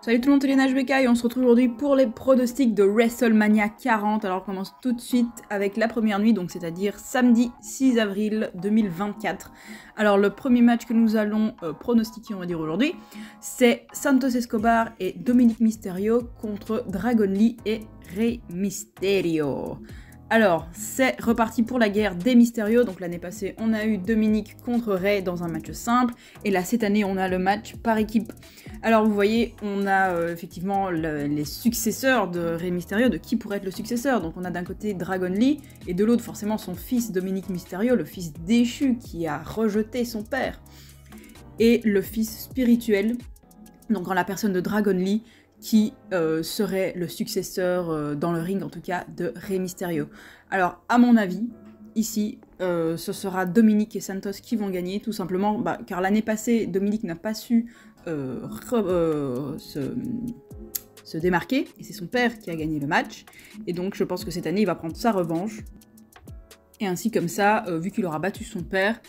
Salut tout le monde, c'est Léna HBK et on se retrouve aujourd'hui pour les pronostics de WrestleMania 40. Alors on commence tout de suite avec la première nuit, donc c'est-à-dire samedi 6 avril 2024. Alors le premier match que nous allons pronostiquer, on va dire aujourd'hui, c'est Santos Escobar et Dominic Mysterio contre Dragon Lee et Rey Mysterio. Alors, c'est reparti pour la guerre des Mysterio. Donc l'année passée, on a eu Dominic contre Rey dans un match simple. Et là, cette année, on a le match par équipe. Alors vous voyez, on a effectivement les successeurs de Rey Mysterio, de qui pourrait être le successeur. Donc on a d'un côté Dragon Lee, et de l'autre forcément son fils Dominic Mysterio, le fils déchu qui a rejeté son père. Et le fils spirituel, donc en la personne de Dragon Lee, qui serait le successeur, dans le ring en tout cas, de Rey Mysterio. Alors, à mon avis, ici, ce sera Dominic et Santos qui vont gagner, tout simplement, car l'année passée, Dominic n'a pas su se démarquer, et c'est son père qui a gagné le match, et donc je pense que cette année, il va prendre sa revanche, et ainsi comme ça, vu qu'il aura battu son père,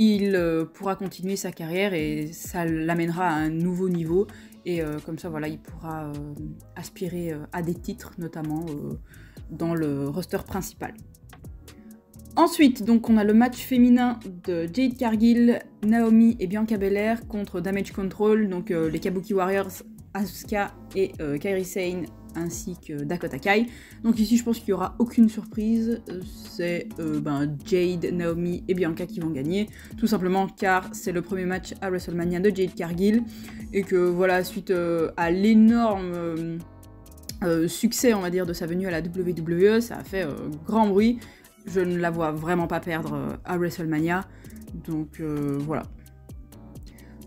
il pourra continuer sa carrière, et ça l'amènera à un nouveau niveau, et comme ça, voilà, il pourra aspirer à des titres, notamment dans le roster principal. Ensuite, donc, on a le match féminin de Jade Cargill, Naomi et Bianca Belair contre Damage Control, donc les Kabuki Warriors, Asuka et Kairi Sane, ainsi que Dakota Kai. Donc ici, je pense qu'il n'y aura aucune surprise, c'est Jade, Naomi et Bianca qui vont gagner, tout simplement car c'est le premier match à WrestleMania de Jade Cargill, et que voilà, suite à l'énorme succès, on va dire, de sa venue à la WWE, ça a fait grand bruit. Je ne la vois vraiment pas perdre à WrestleMania, donc voilà.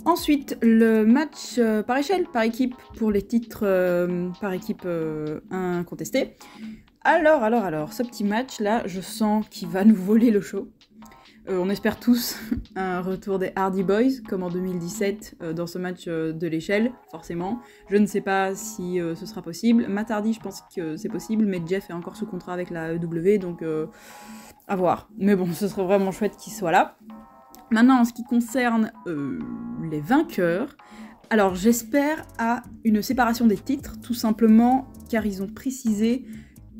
Ensuite, le match par échelle, par équipe, pour les titres par équipe incontestés. Alors, ce petit match-là, je sens qu'il va nous voler le show. On espère tous un retour des Hardy Boys, comme en 2017, dans ce match de l'échelle, forcément. Je ne sais pas si ce sera possible. Matt Hardy, je pense que c'est possible, mais Jeff est encore sous contrat avec la EW, donc à voir. Mais bon, ce serait vraiment chouette qu'il soit là. Maintenant, en ce qui concerne les vainqueurs, alors j'espère à une séparation des titres, tout simplement car ils ont précisé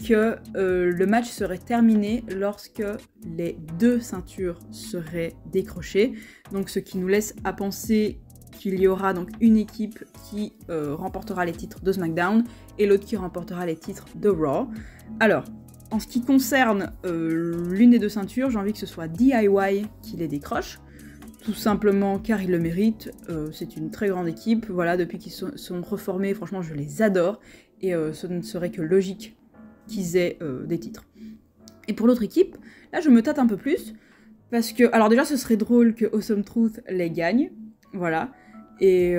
que le match serait terminé lorsque les deux ceintures seraient décrochées, donc ce qui nous laisse à penser qu'il y aura donc une équipe qui remportera les titres de SmackDown et l'autre qui remportera les titres de Raw. Alors, en ce qui concerne l'une des deux ceintures, j'ai envie que ce soit DIY qui les décroche, tout simplement car ils le méritent. C'est une très grande équipe, voilà, depuis qu'ils sont reformés, franchement je les adore, et ce ne serait que logique qu'ils aient des titres. Et pour l'autre équipe, là je me tâte un peu plus, parce que, alors déjà ce serait drôle que Awesome Truth les gagne, voilà, et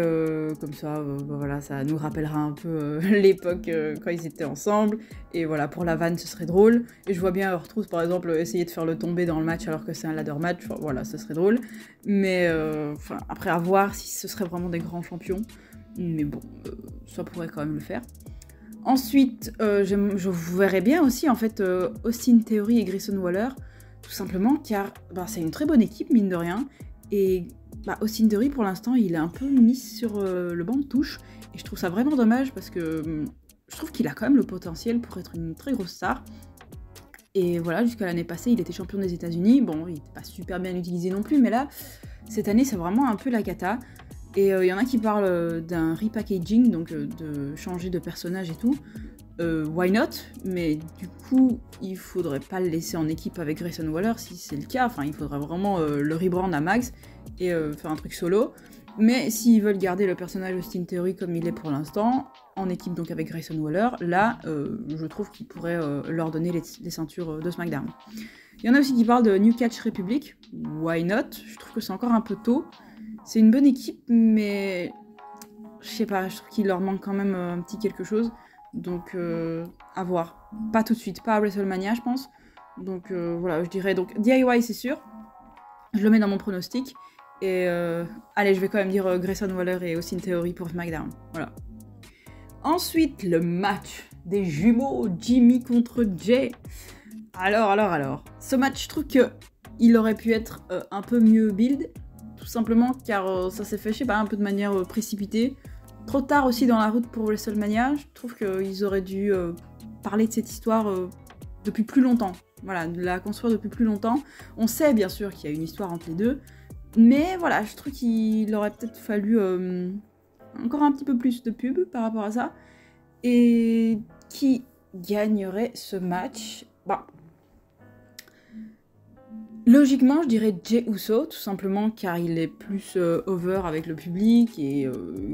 comme ça, voilà, ça nous rappellera un peu l'époque quand ils étaient ensemble, et voilà, pour la vanne ce serait drôle, et je vois bien R-Truth par exemple essayer de faire le tomber dans le match alors que c'est un ladder match, enfin, voilà, ce serait drôle, mais après à voir si ce serait vraiment des grands champions, mais bon, ça pourrait quand même le faire. Ensuite, je vous verrais bien aussi, en fait, Austin Theory et Grayson Waller, tout simplement car c'est une très bonne équipe, mine de rien, et Austin Theory, pour l'instant, il est un peu mis sur le banc de touche, et je trouve ça vraiment dommage, parce que je trouve qu'il a quand même le potentiel pour être une très grosse star, et voilà, jusqu'à l'année passée, il était champion des États-Unis, bon, il n'était pas super bien utilisé non plus, mais là, cette année, c'est vraiment un peu la cata. Et il y en a qui parlent d'un repackaging, donc de changer de personnage et tout. Why not? Mais du coup, il faudrait pas le laisser en équipe avec Grayson Waller si c'est le cas. Enfin, il faudrait vraiment le rebrand à max et faire un truc solo. Mais s'ils veulent garder le personnage Austin Theory comme il est pour l'instant, en équipe donc avec Grayson Waller, là, je trouve qu'ils pourraient leur donner les ceintures de SmackDown. Il y en a aussi qui parlent de New Catch Republic. Why not? Je trouve que c'est encore un peu tôt. C'est une bonne équipe, mais je sais pas, je trouve qu'il leur manque quand même un petit quelque chose. Donc, à voir. Pas tout de suite, pas à WrestleMania, je pense. Donc, voilà, je dirais donc DIY, c'est sûr. Je le mets dans mon pronostic. Et allez, je vais quand même dire Grayson Waller et Austin Theory pour SmackDown. Voilà. Ensuite, le match des jumeaux Jimmy contre Jay. Alors. Ce match, je trouve qu'il aurait pu être un peu mieux build. Tout simplement car ça s'est fait, je sais pas, un peu de manière précipitée. trop tard aussi dans la route pour WrestleMania. Je trouve qu'ils auraient dû parler de cette histoire depuis plus longtemps. Voilà, de la construire depuis plus longtemps. On sait bien sûr qu'il y a une histoire entre les deux, mais voilà, je trouve qu'il aurait peut-être fallu encore un petit peu plus de pub par rapport à ça. Et qui gagnerait ce match? Bah, logiquement, je dirais Jey Uso, tout simplement car il est plus over avec le public et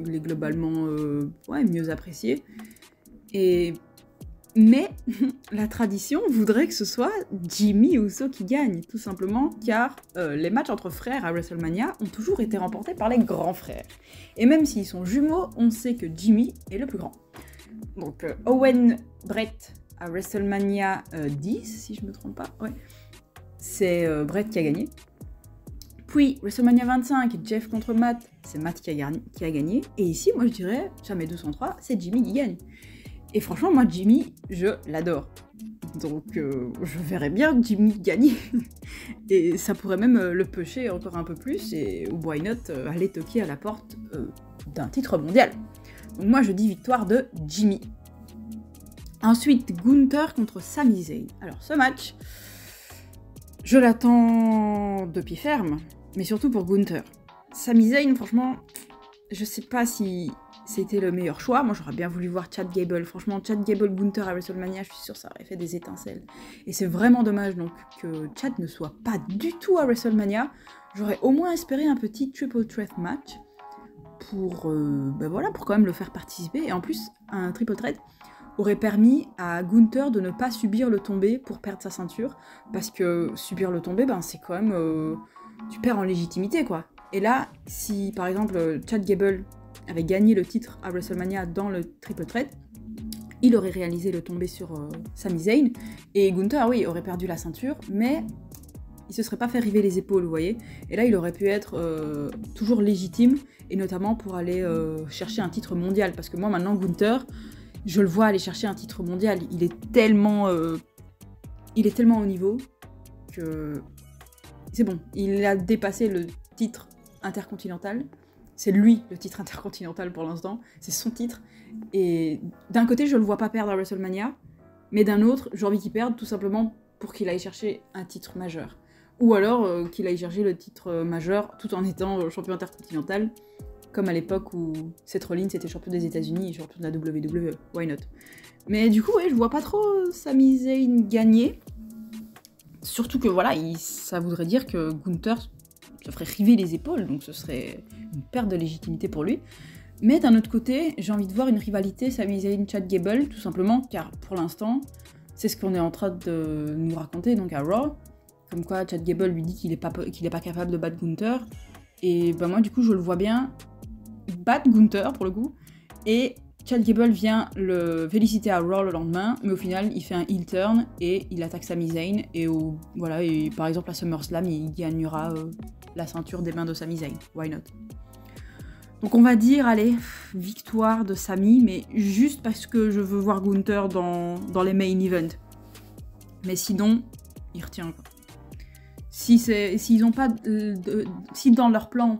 il est globalement ouais, mieux apprécié. Mais la tradition voudrait que ce soit Jimmy Uso qui gagne, tout simplement car les matchs entre frères à WrestleMania ont toujours été remportés par les grands frères. Et même s'ils sont jumeaux, on sait que Jimmy est le plus grand. Donc Owen Brett à WrestleMania 10, si je me trompe pas, ouais. C'est Brett qui a gagné. Puis WrestleMania 25, Jeff contre Matt, c'est Matt qui a gagné. Et ici, moi je dirais, jamais 203, c'est Jimmy qui gagne. Et franchement, moi Jimmy, je l'adore. Donc je verrais bien Jimmy gagner. Et ça pourrait même le pusher encore un peu plus. Et why not aller toquer à la porte d'un titre mondial. Donc moi je dis victoire de Jimmy. Ensuite, Gunther contre Sami Zayn. Alors ce match, je l'attends de pied ferme, mais surtout pour Gunther. Sami Zayn, franchement, je sais pas si c'était le meilleur choix. Moi j'aurais bien voulu voir Chad Gable. Franchement, Chad Gable, Gunther à WrestleMania, je suis sûre que ça aurait fait des étincelles. Et c'est vraiment dommage donc que Chad ne soit pas du tout à WrestleMania. J'aurais au moins espéré un petit triple threat match pour, ben voilà, pour quand même le faire participer. Et en plus, un triple threat aurait permis à Gunther de ne pas subir le tombé pour perdre sa ceinture, parce que subir le tombé, ben c'est quand même... tu perds en légitimité, quoi. Et là, si par exemple Chad Gable avait gagné le titre à WrestleMania dans le triple threat, il aurait réalisé le tombé sur Sami Zayn, et Gunther, oui, aurait perdu la ceinture, mais il se serait pas fait river les épaules, vous voyez. Et là, il aurait pu être toujours légitime, et notamment pour aller chercher un titre mondial, parce que moi, maintenant, Gunther, je le vois aller chercher un titre mondial. Il est tellement au niveau que c'est bon. Il a dépassé le titre intercontinental. C'est lui le titre intercontinental pour l'instant. C'est son titre. Et d'un côté, je le vois pas perdre à WrestleMania, mais d'un autre, j'ai envie qu'il perde tout simplement pour qu'il aille chercher un titre majeur. Ou alors qu'il aille chercher le titre majeur tout en étant champion intercontinental. Comme à l'époque où Seth Rollins était champion des États-Unis et champion de la WWE. Why not? Mais du coup, ouais, je vois pas trop Sami Zayn gagner. Surtout que voilà, ça voudrait dire que Gunther se ferait river les épaules, donc ce serait une perte de légitimité pour lui. Mais d'un autre côté, j'ai envie de voir une rivalité Sami Zayn-Chad Gable, tout simplement, car pour l'instant, c'est ce qu'on est en train de nous raconter donc à Raw. Comme quoi, Chad Gable lui dit qu'il est pas capable de battre Gunther. Et ben moi, du coup, je le vois bien battre Gunther pour le coup, et Chad Gable vient le féliciter à Raw le lendemain, mais au final il fait un heel turn et il attaque Sami Zayn, et voilà, et par exemple à SummerSlam il gagnera la ceinture des mains de Sami Zayn, why not. Donc on va dire, allez, victoire de Sami, mais juste parce que je veux voir Gunther dans les main events. Mais sinon, il retient quoi. Si dans leur plan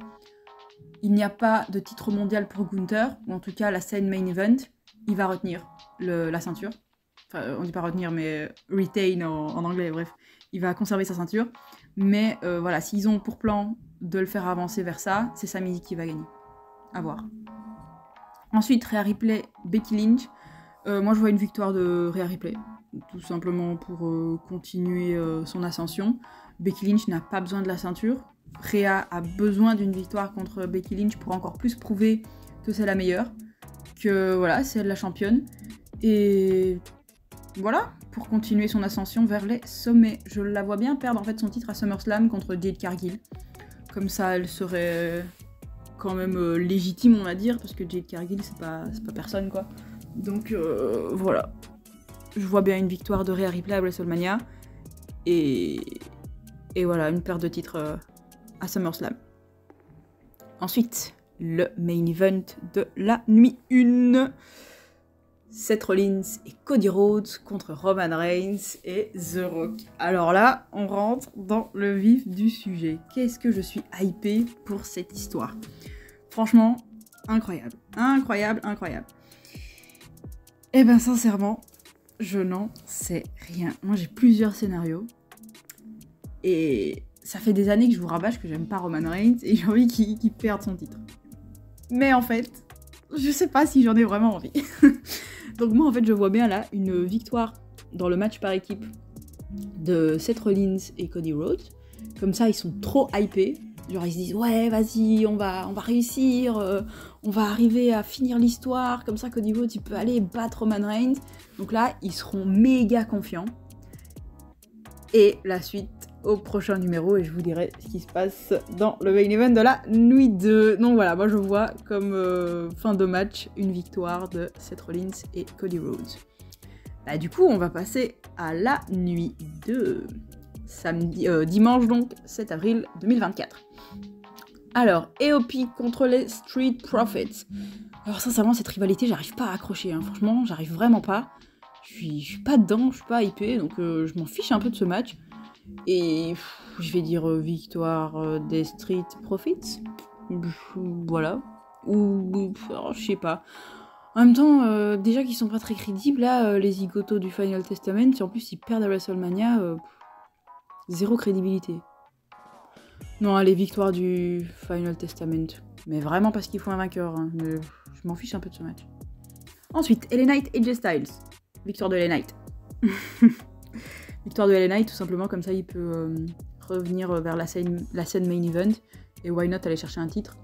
il n'y a pas de titre mondial pour Gunther, ou en tout cas la scène main event, il va retenir la ceinture. Enfin, on dit pas retenir, mais retain en anglais, bref. Il va conserver sa ceinture. Mais voilà, s'ils ont pour plan de le faire avancer vers ça, c'est Sami qui va gagner. À voir. Ensuite, Rhea Ripley, Becky Lynch. Moi, je vois une victoire de Rhea Ripley. Tout simplement pour continuer son ascension. Becky Lynch n'a pas besoin de la ceinture. Rhea a besoin d'une victoire contre Becky Lynch pour encore plus prouver que c'est la meilleure, que voilà, c'est elle la championne, et voilà, pour continuer son ascension vers les sommets. Je la vois bien perdre en fait son titre à SummerSlam contre Jade Cargill. Comme ça, elle serait quand même légitime, on va dire, parce que Jade Cargill, c'est pas personne, quoi. Donc voilà, je vois bien une victoire de Rhea Ripley à WrestleMania, et voilà, une perte de titre à SummerSlam. Ensuite, le main event de la nuit 1. Seth Rollins et Cody Rhodes contre Roman Reigns et The Rock. Alors là, on rentre dans le vif du sujet. Qu'est-ce que je suis hypée pour cette histoire. Franchement, incroyable. Incroyable, incroyable. Eh ben sincèrement, je n'en sais rien. Moi j'ai plusieurs scénarios. Et ça fait des années que je vous rabâche que j'aime pas Roman Reigns et j'ai envie qu'il perde son titre. Mais en fait, je sais pas si j'en ai vraiment envie. Donc moi en fait je vois bien là une victoire dans le match par équipe de Seth Rollins et Cody Rhodes. Comme ça ils sont trop hypés. Genre ils se disent ouais vas-y on va réussir, on va arriver à finir l'histoire. Comme ça Cody Rhodes il peut aller battre Roman Reigns. Donc là ils seront méga confiants. Et la suite au prochain numéro et je vous dirai ce qui se passe dans le main event de la nuit 2. Donc voilà, moi je vois comme fin de match une victoire de Seth Rollins et Cody Rhodes. Bah, du coup, on va passer à la nuit 2. Dimanche donc, 7 avril 2024. Alors, AOP contre les Street Profits. Alors sincèrement, cette rivalité, j'arrive pas à accrocher, hein. Franchement, j'arrive vraiment pas. Je suis pas dedans, je suis pas hypée, donc je m'en fiche un peu de ce match. Et je vais dire victoire des Street Profits. Voilà. Ou je sais pas. En même temps, déjà qu'ils sont pas très crédibles, là, les zigotos du Final Testament, et en plus ils perdent à WrestleMania, zéro crédibilité. Non, allez, victoire du Final Testament. Mais vraiment parce qu'il faut un vainqueur, hein. Mais je m'en fiche un peu de ce match. Ensuite, LA Knight et AJ Styles. Victoire de LA Knight. Victoire de LA Knight, tout simplement, comme ça il peut revenir vers la scène main event. Et why not aller chercher un titre.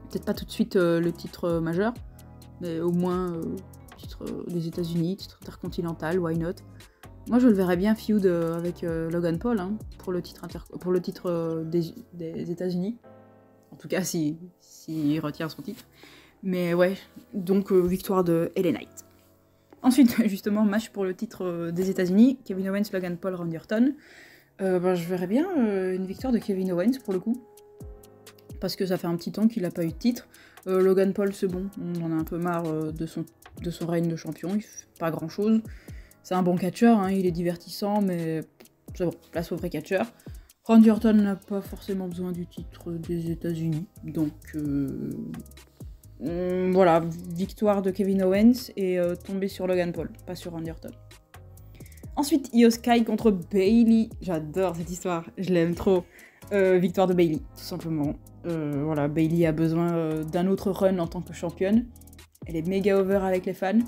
Peut-être pas tout de suite le titre majeur, mais au moins titre des États-Unis, titre intercontinental, why not. Moi je le verrais bien feud avec Logan Paul hein, pour le titre, des États-Unis. En tout cas s'il retient son titre. Mais ouais, donc victoire de LA Knight. Ensuite, justement, match pour le titre des États-Unis, Kevin Owens, Logan Paul, Randy Orton. Je verrais bien une victoire de Kevin Owens pour le coup. Parce que ça fait un petit temps qu'il n'a pas eu de titre. Logan Paul, c'est bon, on en a un peu marre de son règne de champion, il fait pas grand chose. C'est un bon catcheur, hein, il est divertissant, mais c'est bon, place au vrai catcheur. Randy Orton n'a pas forcément besoin du titre des États-Unis, donc voilà, victoire de Kevin Owens et tombé sur Logan Paul, pas sur Randy Orton. Ensuite, Io Sky contre Bayley. J'adore cette histoire, je l'aime trop. Victoire de Bayley, tout simplement. Voilà, Bayley a besoin d'un autre run en tant que championne. Elle est méga over avec les fans.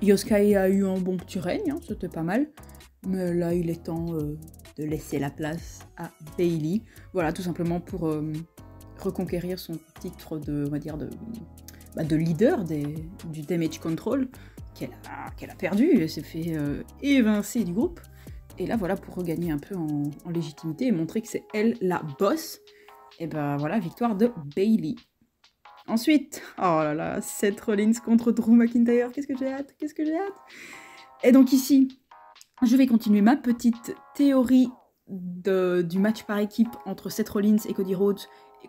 Io Sky a eu un bon petit règne, hein, c'était pas mal. Mais là, il est temps de laisser la place à Bayley. Voilà, tout simplement pour reconquérir son titre de, on va dire, de leader du Damage Control qu'elle a perdu. Elle s'est fait évincer du groupe. Et là, voilà, pour regagner un peu en légitimité et montrer que c'est elle la boss. Et ben voilà, victoire de Bayley. Ensuite, oh là là, Seth Rollins contre Drew McIntyre. Qu'est-ce que j'ai hâte, qu'est-ce que j'ai hâte. Et donc ici, je vais continuer ma petite théorie du match par équipe entre Seth Rollins et Cody Rhodes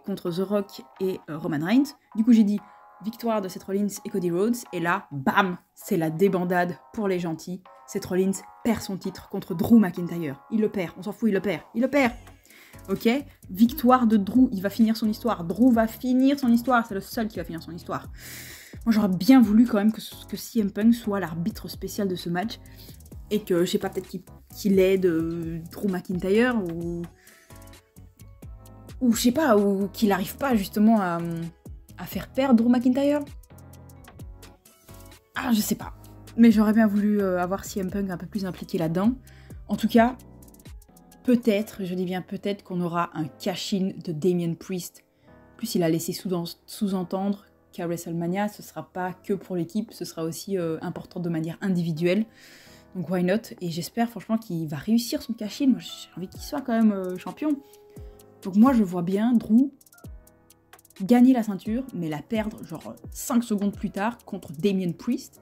contre The Rock et Roman Reigns. Du coup, j'ai dit victoire de Seth Rollins et Cody Rhodes. Et là, bam, c'est la débandade pour les gentils. Seth Rollins perd son titre contre Drew McIntyre. Il le perd, on s'en fout, il le perd. Il le perd. Ok, victoire de Drew, il va finir son histoire. Drew va finir son histoire, c'est le seul qui va finir son histoire. Moi, j'aurais bien voulu quand même que CM Punk soit l'arbitre spécial de ce match. Et que, je sais pas, peut-être qu'il aide Drew McIntyre ou je sais pas, ou qu'il n'arrive pas justement à faire perdre Drew McIntyre. Ah, je sais pas. Mais j'aurais bien voulu avoir CM Punk un peu plus impliqué là-dedans. En tout cas, peut-être, je dis bien peut-être, qu'on aura un cash-in de Damien Priest. En plus, il a laissé sous-entendre qu'à WrestleMania, ce sera pas que pour l'équipe, ce sera aussi important de manière individuelle. Donc why not? Et j'espère franchement qu'il va réussir son cash-in. Moi, j'ai envie qu'il soit quand même champion. Donc moi, je vois bien Drew gagner la ceinture, mais la perdre genre 5 secondes plus tard contre Damien Priest.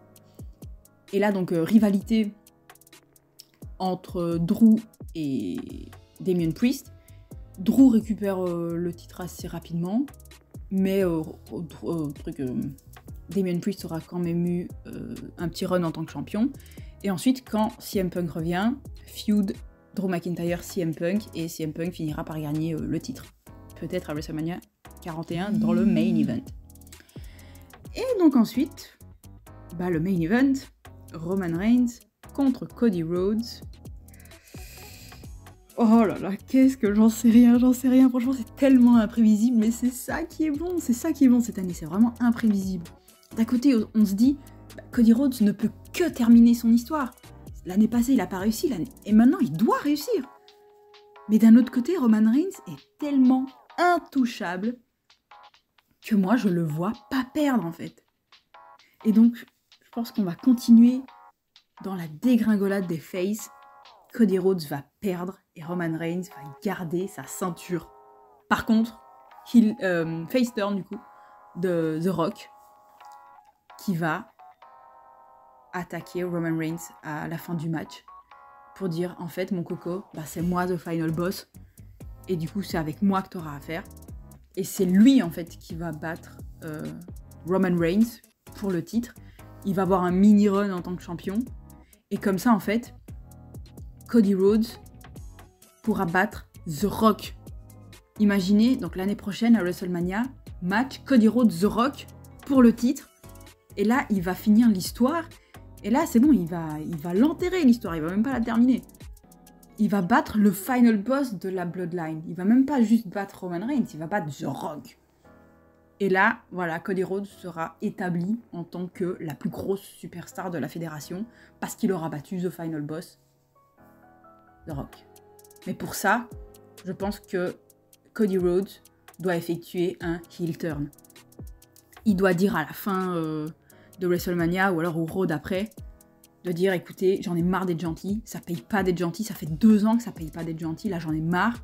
Et là, donc, rivalité entre Drew et Damien Priest. Drew récupère le titre assez rapidement, mais Damien Priest aura quand même eu un petit run en tant que champion. Et ensuite, quand CM Punk revient, feud Drew McIntyre, CM Punk, et CM Punk finira par gagner le titre. Peut-être à WrestleMania 41 dans le main event. Et donc ensuite, le main event, Roman Reigns contre Cody Rhodes. Oh là là, qu'est-ce que j'en sais rien, franchement c'est tellement imprévisible, mais c'est ça qui est bon, cette année, c'est vraiment imprévisible. D'un côté, on se dit, Cody Rhodes ne peut que terminer son histoire. L'année passée, il n'a pas réussi, et maintenant, il doit réussir. Mais d'un autre côté, Roman Reigns est tellement intouchable que moi, je le vois pas perdre, en fait. Et donc, je pense qu'on va continuer dans la dégringolade des faces. Cody Rhodes va perdre et Roman Reigns va garder sa ceinture. Par contre, face turn, du coup, de The Rock, qui va attaquer Roman Reigns à la fin du match pour dire, en fait, mon coco, c'est moi the final boss, et du coup, c'est avec moi que tu auras affaire. Et c'est lui, en fait, qui va battre Roman Reigns pour le titre. Il va avoir un mini-run en tant que champion. Et comme ça, en fait, Cody Rhodes pourra battre The Rock. Imaginez, donc l'année prochaine, à WrestleMania, match Cody Rhodes The Rock pour le titre. Et là, il va finir l'histoire. Et là, c'est bon, il va l'enterrer, l'histoire. Il va même pas la terminer. Il va battre le final boss de la Bloodline. Il va même pas juste battre Roman Reigns, il va battre The Rock. Et là, voilà, Cody Rhodes sera établi en tant que la plus grosse superstar de la fédération parce qu'il aura battu The Final Boss, The Rock. Mais pour ça, je pense que Cody Rhodes doit effectuer un heel turn. Il doit dire à la fin de WrestleMania ou alors au Raw d'après, de dire écoutez, j'en ai marre d'être gentil, ça paye pas d'être gentil, ça fait 2 ans que ça paye pas d'être gentil, là j'en ai marre.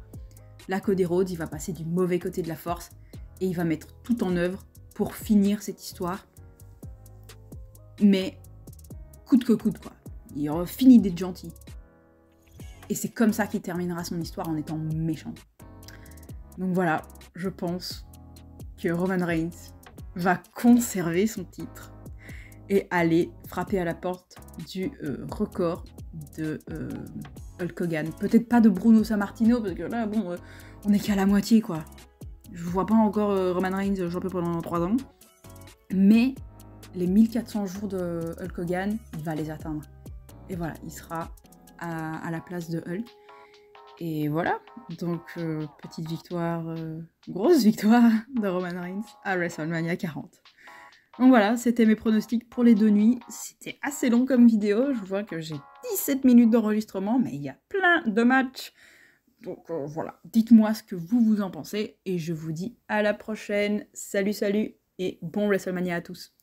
Là, Cody Rhodes, il va passer du mauvais côté de la force et il va mettre tout en œuvre pour finir cette histoire. Mais coûte que coûte, quoi. Il aura fini d'être gentil. Et c'est comme ça qu'il terminera son histoire en étant méchant. Donc voilà, je pense que Roman Reigns va conserver son titre et aller frapper à la porte du record de Hulk Hogan. Peut-être pas de Bruno Sammartino, parce que là, bon, on est qu'à la moitié, quoi. Je vois pas encore Roman Reigns champion pendant 3 ans. Mais les 1400 jours de Hulk Hogan, il va les atteindre. Et voilà, il sera à la place de Hulk. Et voilà, donc petite victoire, grosse victoire de Roman Reigns à WrestleMania 40. Donc voilà, c'était mes pronostics pour les 2 nuits. C'était assez long comme vidéo, je vois que j'ai 17 minutes d'enregistrement, mais il y a plein de matchs. Donc voilà, dites-moi ce que vous en pensez, et je vous dis à la prochaine. Salut, salut, et bon WrestleMania à tous.